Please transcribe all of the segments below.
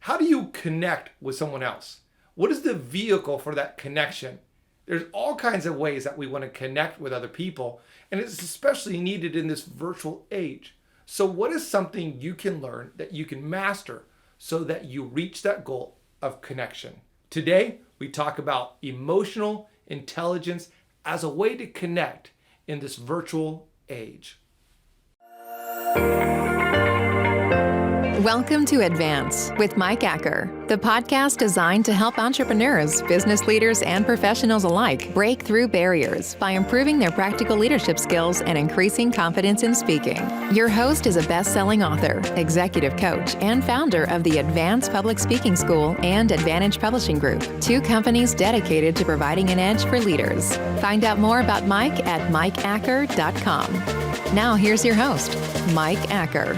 How do you connect with someone else? What is the vehicle for that connection? There's all kinds of ways that we want to connect with other people, and it's especially needed in this virtual age. So what is something you can learn that you can master so that you reach that goal of connection? Today, we talk about emotional intelligence as a way to connect in this virtual age. Welcome to Advance with Mike Acker, the podcast designed to help entrepreneurs, business leaders, and professionals alike break through barriers by improving their practical leadership skills and increasing confidence in speaking. Your host is a best-selling author, executive coach, and founder of the Advance Public Speaking School and Advantage Publishing Group, two companies dedicated to providing an edge for leaders. Find out more about Mike at mikeacker.com. Now here's your host, Mike Acker.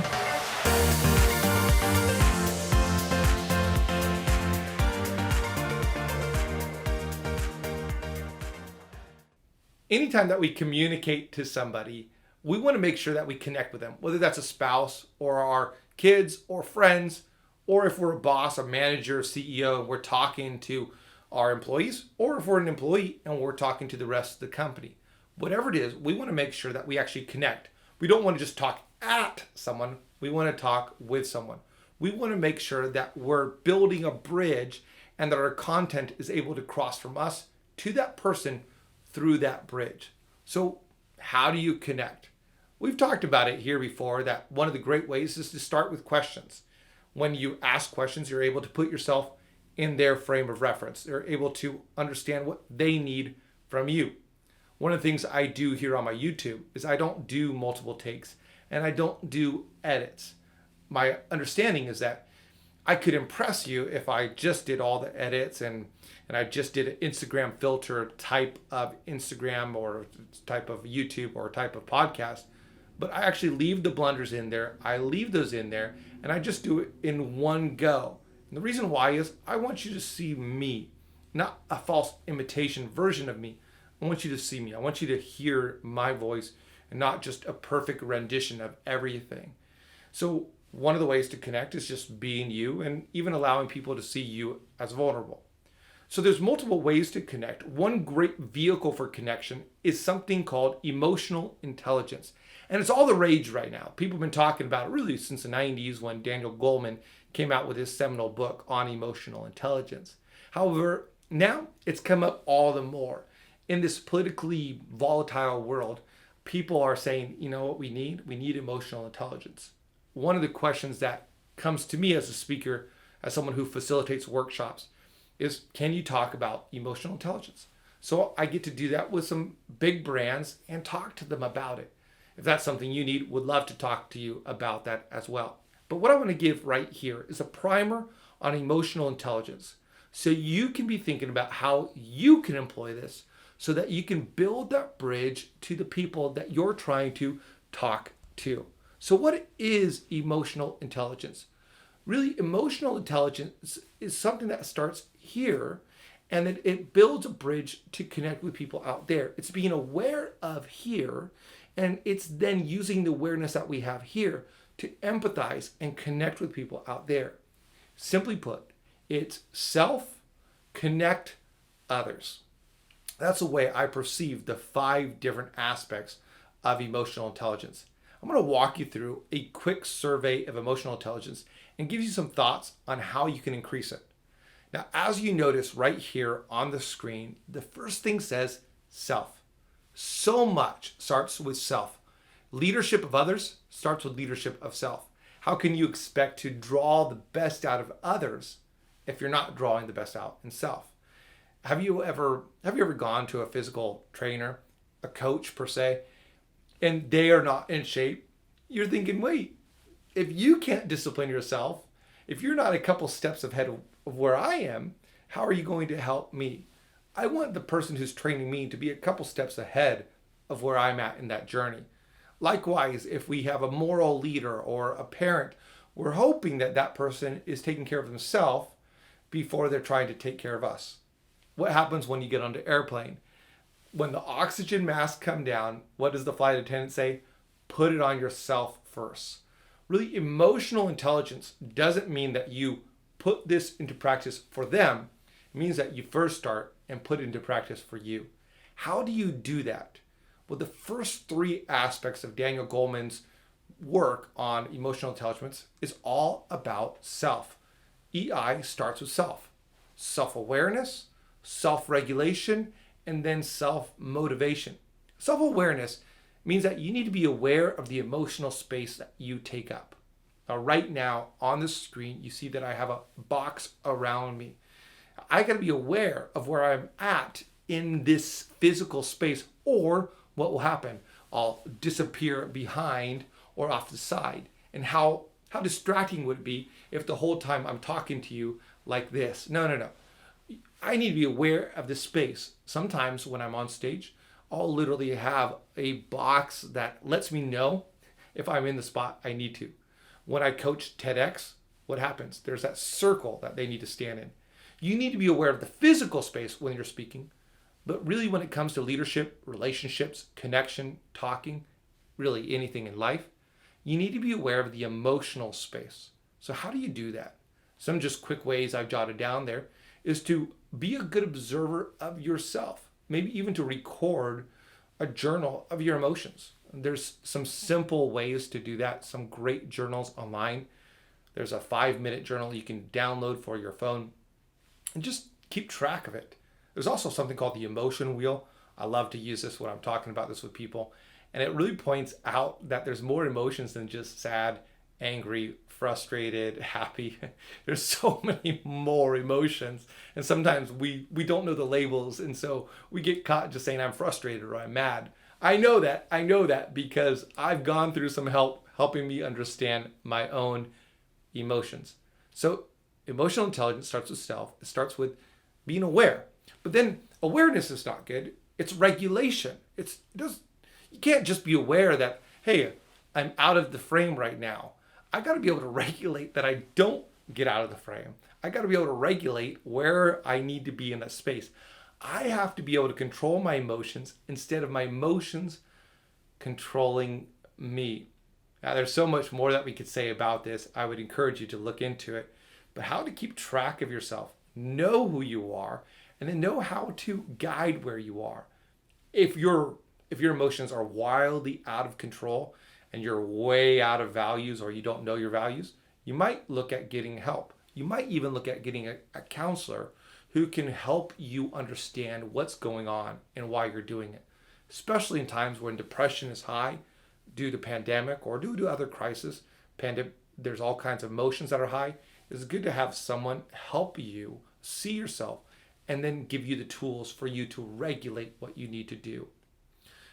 Anytime that we communicate to somebody, we want to make sure that we connect with them, whether that's a spouse or our kids or friends, or if we're a boss, a manager, CEO, and we're talking to our employees, or if we're an employee and we're talking to the rest of the company. Whatever it is, we want to make sure that we actually connect. We don't want to just talk at someone. We want to talk with someone. We want to make sure that we're building a bridge and that our content is able to cross from us to that person through that bridge. So how do you connect? We've talked about it here before, that one of the great ways is to start with questions. When you ask questions, you're able to put yourself in their frame of reference. They're able to understand what they need from you. One of the things I do here on my YouTube is I don't do multiple takes and I don't do edits. My understanding is that I could impress you if I just did all the edits and I just did an Instagram filter type of Instagram or type of YouTube or type of podcast. But I actually leave the blunders in there. I leave those in there and I just do it in one go. And the reason why is I want you to see me, not a false imitation version of me. I want you to see me. I want you to hear my voice and not just a perfect rendition of everything. So one of the ways to connect is just being you and even allowing people to see you as vulnerable. So there's multiple ways to connect. One great vehicle for connection is something called emotional intelligence. And it's all the rage right now. People have been talking about it really since the 90s when Daniel Goleman came out with his seminal book on emotional intelligence. However, now it's come up all the more. In this politically volatile world, people are saying, you know what we need? We need emotional intelligence. One of the questions that comes to me as a speaker, as someone who facilitates workshops, is can you talk about emotional intelligence? So I get to do that with some big brands and talk to them about it. If that's something you need, would love to talk to you about that as well. But what I want to give right here is a primer on emotional intelligence. So you can be thinking about how you can employ this so that you can build that bridge to the people that you're trying to talk to. So what is emotional intelligence? Really, emotional intelligence is something that starts here and then it builds a bridge to connect with people out there. It's being aware of here, and it's then using the awareness that we have here to empathize and connect with people out there. Simply put, it's self, connect, others. That's the way I perceive the 5 different aspects of emotional intelligence. I'm going to walk you through a quick survey of emotional intelligence and give you some thoughts on how you can increase it. Now, as you notice right here on the screen, the first thing says self. So much starts with self. Leadership of others starts with leadership of self. How can you expect to draw the best out of others if you're not drawing the best out in self? Have you ever gone to a physical trainer, a coach per se, and they are not in shape? You're thinking, wait, if you can't discipline yourself, if you're not a couple steps ahead of where I am, how are you going to help me? I want the person who's training me to be a couple steps ahead of where I'm at in that journey. Likewise, if we have a moral leader or a parent, we're hoping that that person is taking care of themselves before they're trying to take care of us. What happens when you get on the airplane? When the oxygen masks come down, what does the flight attendant say? Put it on yourself first. Really, emotional intelligence doesn't mean that you put this into practice for them, it means that you first start and put it into practice for you. How do you do that? Well, the first three aspects of Daniel Goleman's work on emotional intelligence is all about self. EI starts with self. Self-awareness, self-regulation, and then self-motivation. Self-awareness means that you need to be aware of the emotional space that you take up. Now, right now on the screen, you see that I have a box around me. I got to be aware of where I'm at in this physical space, or what will happen. I'll disappear behind or off the side. And how distracting would it be if the whole time I'm talking to you like this? No. I need to be aware of the space. Sometimes when I'm on stage, I'll literally have a box that lets me know if I'm in the spot I need to. When I coach TEDx, what happens? There's that circle that they need to stand in. You need to be aware of the physical space when you're speaking, but really when it comes to leadership, relationships, connection, talking, really anything in life, you need to be aware of the emotional space. So how do you do that? Some just quick ways I've jotted down there is to be a good observer of yourself, maybe even to record a journal of your emotions. There's some simple ways to do that, some great journals online. There's a 5-minute journal you can download for your phone and just keep track of it. There's also something called the emotion wheel. I love to use this when I'm talking about this with people. And it really points out that there's more emotions than just sad, angry, frustrated, happy. There's so many more emotions. And sometimes we don't know the labels. And so we get caught just saying I'm frustrated or I'm mad. I know that because I've gone through some help helping me understand my own emotions. So emotional intelligence starts with self. It starts with being aware. But then awareness is not good. It's regulation. You can't just be aware that, hey, I'm out of the frame right now. I got to be able to regulate that I don't get out of the frame. I got to be able to regulate where I need to be in that space. I have to be able to control my emotions instead of my emotions controlling me. Now, there's so much more that we could say about this. I would encourage you to look into it. But how to keep track of yourself, know who you are, and then know how to guide where you are. If your emotions are wildly out of control and you're way out of values or you don't know your values, you might look at getting help. You might even look at getting a counselor who can help you understand what's going on and why you're doing it. Especially in times when depression is high due to pandemic or due to other crises. There's all kinds of emotions that are high. It's good to have someone help you see yourself and then give you the tools for you to regulate what you need to do.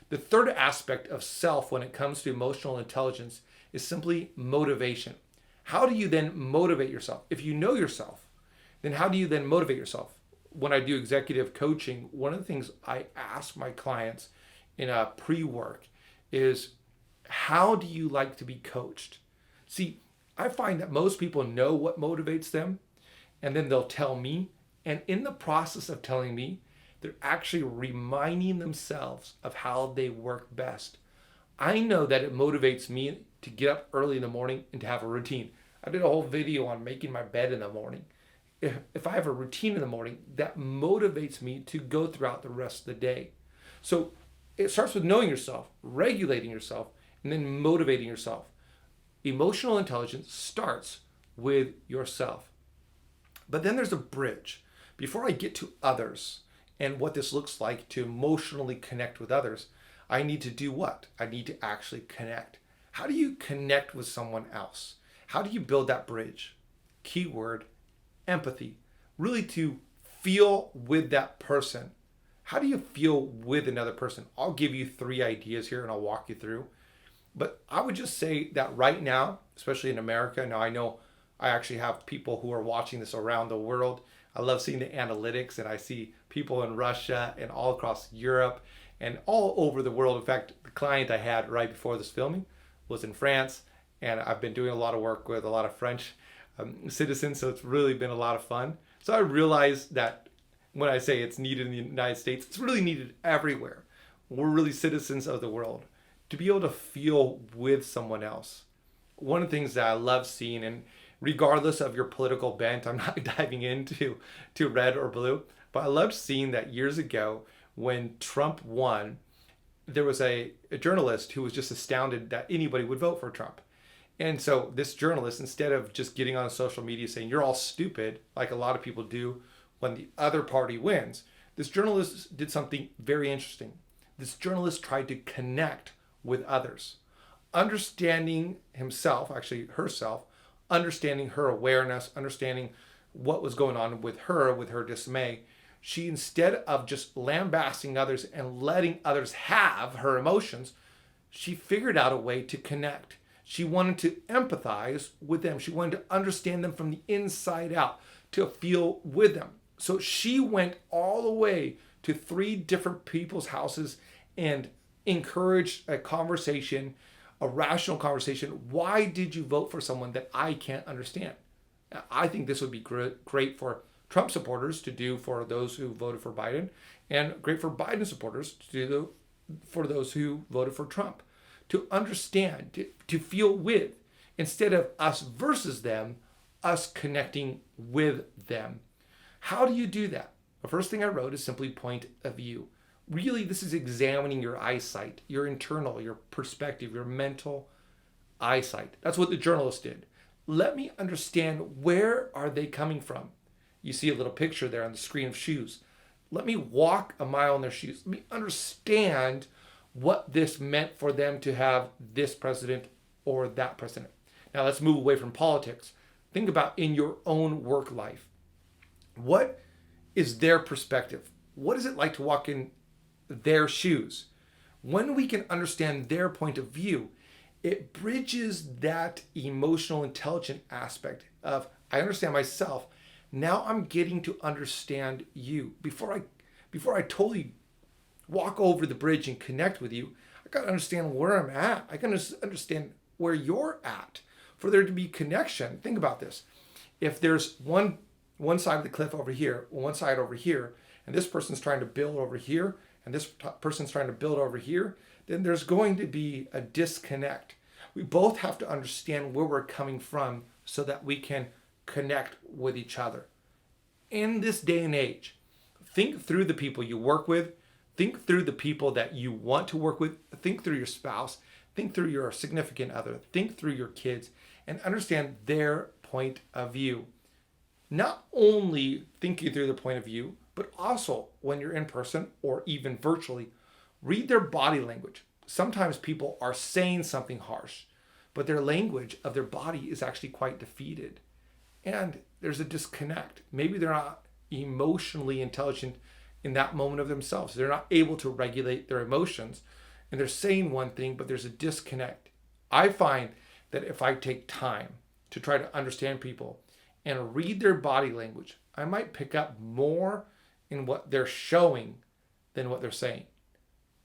The third aspect of self when it comes to emotional intelligence is simply motivation. How do you then motivate yourself? If you know yourself, then how do you then motivate yourself? When I do executive coaching, one of the things I ask my clients in a pre-work is, how do you like to be coached? See, I find that most people know what motivates them, and then they'll tell me, and in the process of telling me, they're actually reminding themselves of how they work best. I know that it motivates me to get up early in the morning and to have a routine. I did a whole video on making my bed in the morning. If I have a routine in the morning, that motivates me to go throughout the rest of the day. So it starts with knowing yourself, regulating yourself, and then motivating yourself. Emotional intelligence starts with yourself. But then there's a bridge. Before I get to others and what this looks like to emotionally connect with others, I need to do what? I need to actually connect. How do you connect with someone else? How do you build that bridge? Keyword, empathy. Really to feel with that person. How do you feel with another person? I'll give you 3 ideas here and I'll walk you through. But I would just say that right now, especially in America, now I know I actually have people who are watching this around the world. I love seeing the analytics, and I see people in Russia and all across Europe and all over the world. In fact, the client I had right before this filming was in France, and I've been doing a lot of work with a lot of French citizens, so it's really been a lot of fun. So I realized that when I say it's needed in the United States, it's really needed everywhere. We're really citizens of the world. To be able to feel with someone else. One of the things that I love seeing, and regardless of your political bent. I'm not diving into red or blue, but I loved seeing that years ago when Trump won, there was a journalist who was just astounded that anybody would vote for Trump. And so this journalist, instead of just getting on social media saying, you're all stupid, like a lot of people do when the other party wins, this journalist did something very interesting. This journalist tried to connect with others, understanding himself, actually herself, understanding her awareness, understanding what was going on with her dismay. She, instead of just lambasting others and letting others have her emotions, she figured out a way to connect. She wanted to empathize with them. She wanted to understand them from the inside out, to feel with them. So she went all the way to 3 different people's houses and encouraged a conversation, a rational conversation. Why did you vote for someone that I can't understand? I think this would be great for Trump supporters to do for those who voted for Biden, and great for Biden supporters to do for those who voted for Trump. To understand, to feel with, instead of us versus them, us connecting with them. How do you do that? The first thing I wrote is simply point of view. Really, this is examining your eyesight, your internal, your perspective, your mental eyesight. That's what the journalist did. Let me understand, where are they coming from? You see a little picture there on the screen of shoes. Let me walk a mile in their shoes. Let me understand what this meant for them to have this president or that president. Now let's move away from politics. Think about in your own work life. What is their perspective? What is it like to walk in their shoes? When we can understand their point of view, it bridges that emotional intelligent aspect of, I understand myself. Now I'm getting to understand you. Before I totally walk over the bridge and connect with you, I got to understand where I'm at. I got to understand where you're at for there to be connection. Think about this. If there's one side of the cliff over here, one side over here, and this person's trying to build over here, and this person's trying to build over here, then there's going to be a disconnect. We both have to understand where we're coming from so that we can connect with each other. In this day and age, think through the people you work with, think through the people that you want to work with, think through your spouse, think through your significant other, think through your kids, and understand their point of view. Not only thinking through the point of view, but also when you're in person or even virtually, read their body language. Sometimes people are saying something harsh, but their language of their body is actually quite defeated. And there's a disconnect. Maybe they're not emotionally intelligent in that moment of themselves. They're not able to regulate their emotions. And they're saying one thing, but there's a disconnect. I find that if I take time to try to understand people and read their body language, I might pick up more in what they're showing than what they're saying.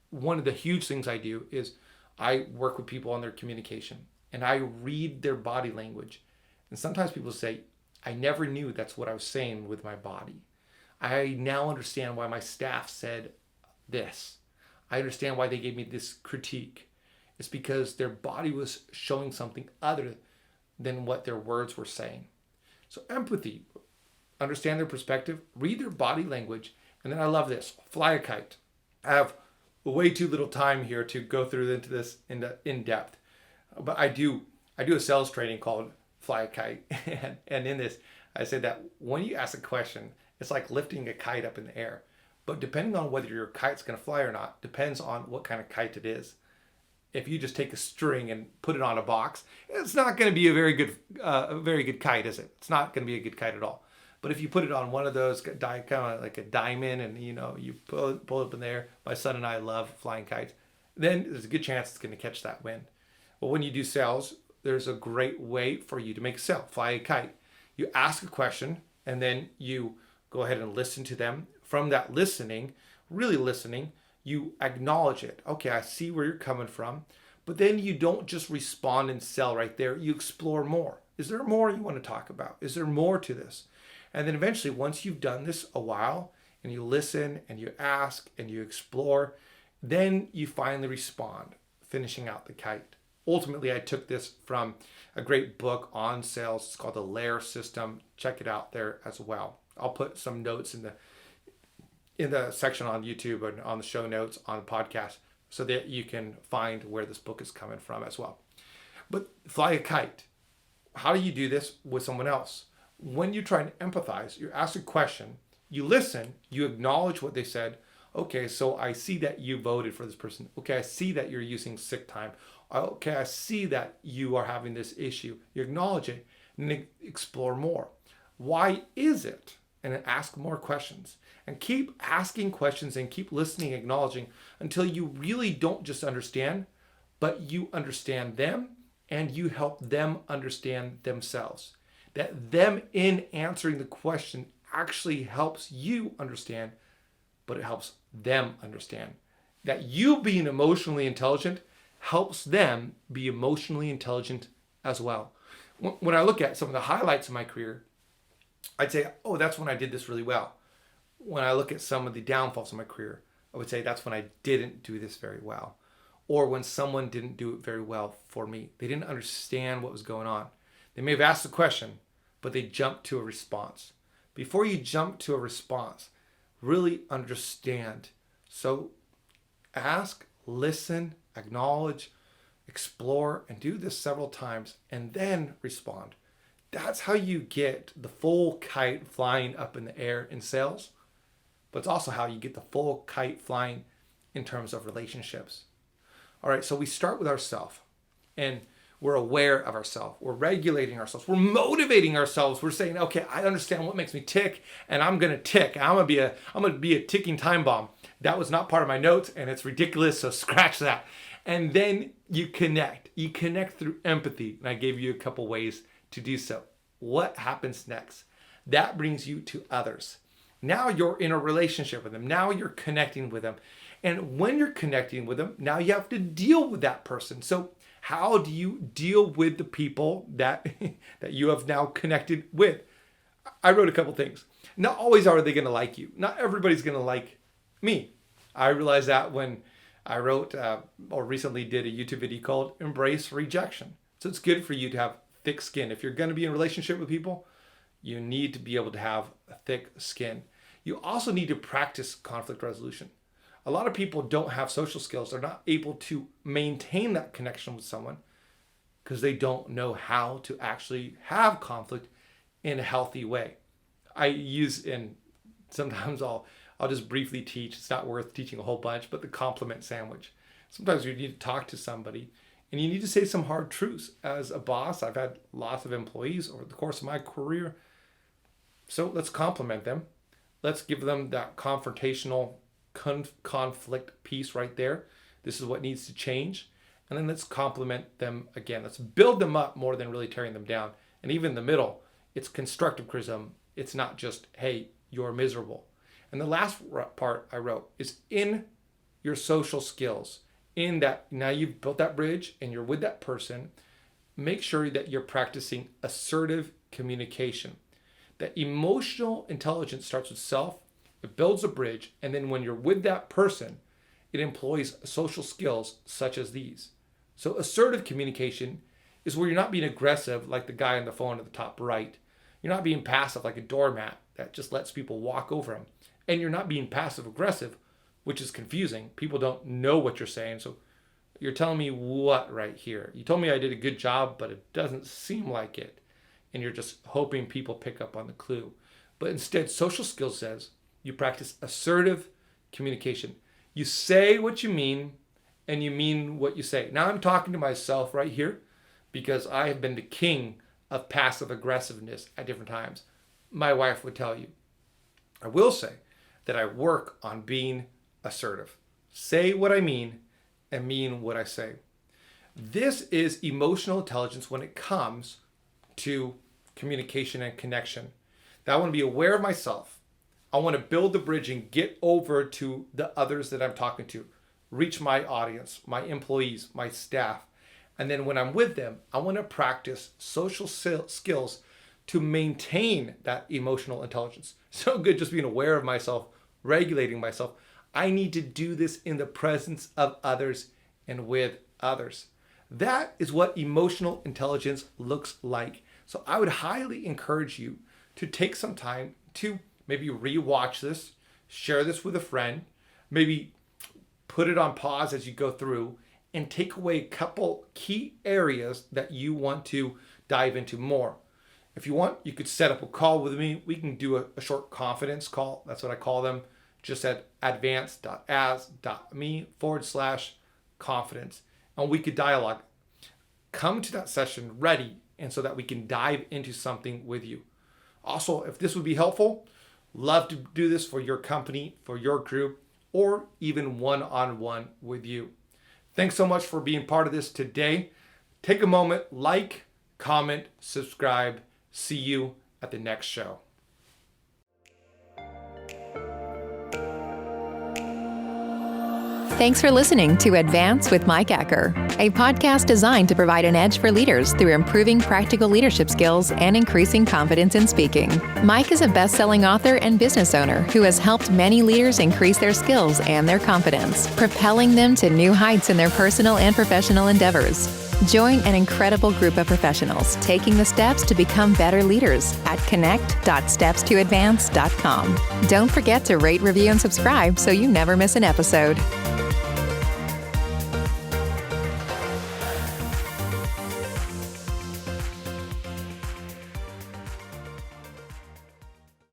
One of the huge things I do is I work with people on their communication and I read their body language. And sometimes people say, I never knew that's what I was saying with my body. I now understand why my staff said this. I understand why they gave me this critique. It's because their body was showing something other than what their words were saying. So empathy, understand their perspective, read their body language, and then I love this, fly a kite. I have way too little time here to go through into this in depth, but I do a sales training called Fly a Kite, and in this I said that when you ask a question, it's like lifting a kite up in the air. But depending on whether your kite's going to fly or not, depends on what kind of kite it is. If you just take a string and put it on a box, it's not going to be a very good kite, is it? It's not going to be a good kite at all. But if you put it on one of those kind of like a diamond, and you pull it up in there. My son and I love flying kites. Then there's a good chance it's going to catch that wind. Well, when you do sales, there's a great way for you to make a sale. Fly a kite. You ask a question, and then you go ahead and listen to them. From that listening, really listening, you acknowledge it. Okay, I see where you're coming from. But then you don't just respond and sell right there. You explore more. Is there more you want to talk about? Is there more to this? And then eventually, once you've done this a while, and you listen, and you ask, and you explore, then you finally respond, finishing out the kite. ultimately I took this from a great book on sales. It's called The Layer System. Check it out there as well. I'll put some notes in the section on YouTube and on the show notes on the podcast so that you can find where this book is coming from as well. But fly a kite. How do you do this with someone else? When you try and empathize, you ask a question, you listen, you acknowledge what they said. Okay, so I see that you voted for this person. Okay, I see that you're using sick time. Okay, I see that you are having this issue. You acknowledge it and then explore more. Why is it? And then ask more questions. And keep asking questions and keep listening, acknowledging until you really don't just understand, but you understand them and you help them understand themselves. That them in answering the question actually helps you understand, but it helps them understand. That you being emotionally intelligent helps them be emotionally intelligent as well. When I look at some of the highlights of my career, I'd say, oh, that's when I did this really well. When I look at some of the downfalls of my career, I would say that's when I didn't do this very well. Or when someone didn't do it very well for me. They didn't understand what was going on. They may have asked a question, but they jumped to a response. Before you jump to a response, really understand. So ask, listen, acknowledge, explore, and do this several times, and then respond. That's how you get the full kite flying up in the air in sales, but it's also how you get the full kite flying in terms of relationships. All right, so we start with ourselves, and we're aware of ourselves. We're regulating ourselves. We're motivating ourselves. We're saying, okay, I understand what makes me tick, and I'm gonna tick. I'm gonna be a ticking time bomb. That was not part of my notes, and it's ridiculous, so scratch that. And then you connect. You connect through empathy, and I gave you a couple ways to do so. What happens next? That brings you to others. Now you're in a relationship with them. Now you're connecting with them. And when you're connecting with them, now you have to deal with that person. So how do you deal with the people that you have now connected with? I wrote a couple things. Not always are they going to like you. Not everybody's going to like me. I realized that when I wrote or recently did a YouTube video called Embrace Rejection. So it's good for you to have thick skin. If you're going to be in a relationship with people, you need to be able to have a thick skin. You also need to practice conflict resolution. A lot of people don't have social skills. They're not able to maintain that connection with someone because they don't know how to actually have conflict in a healthy way. I use, and sometimes I'll just briefly teach. It's not worth teaching a whole bunch, but the compliment sandwich. Sometimes you need to talk to somebody and you need to say some hard truths. As a boss, I've had lots of employees over the course of my career. So let's compliment them. Let's give them that confrontational conflict piece right there. This is what needs to change. And then let's compliment them again. Let's build them up more than really tearing them down. And even in the middle, it's constructive criticism. It's not just, hey, you're miserable. And the last part I wrote is in your social skills. In that, now you've built that bridge and you're with that person, make sure that you're practicing assertive communication. That emotional intelligence starts with self, it builds a bridge, and then when you're with that person, it employs social skills such as these. So assertive communication is where you're not being aggressive like the guy on the phone at the top right. You're not being passive like a doormat that just lets people walk over him. And you're not being passive aggressive, which is confusing. People don't know what you're saying. So you're telling me what right here? You told me I did a good job, but it doesn't seem like it. And you're just hoping people pick up on the clue. But instead, social skills says you practice assertive communication. You say what you mean, and you mean what you say. Now I'm talking to myself right here because I have been the king of passive aggressiveness at different times. My wife would tell you. I will say that I work on being assertive. Say what I mean and mean what I say. This is emotional intelligence when it comes to communication and connection. That I want to be aware of myself. I want to build the bridge and get over to the others that I'm talking to. Reach my audience, my employees, my staff. And then when I'm with them, I want to practice social skills to maintain that emotional intelligence. So good just being aware of myself, regulating myself. I need to do this in the presence of others and with others. That is what emotional intelligence looks like. So I would highly encourage you to take some time to maybe rewatch this, share this with a friend, maybe put it on pause as you go through, and take away a couple key areas that you want to dive into more. If you want, you could set up a call with me. We can do a short confidence call. That's what I call them. Just at advance.as.me/confidence. And we could dialogue. Come to that session ready, and so that we can dive into something with you. Also, if this would be helpful, love to do this for your company, for your group, or even one-on-one with you. Thanks so much for being part of this today. Take a moment, like, comment, subscribe. See you at the next show. Thanks for listening to Advance with Mike Acker, a podcast designed to provide an edge for leaders through improving practical leadership skills and increasing confidence in speaking. Mike is a best-selling author and business owner who has helped many leaders increase their skills and their confidence, propelling them to new heights in their personal and professional endeavors. Join an incredible group of professionals taking the steps to become better leaders at connect.stepstoadvance.com. Don't forget to rate, review, and subscribe so you never miss an episode.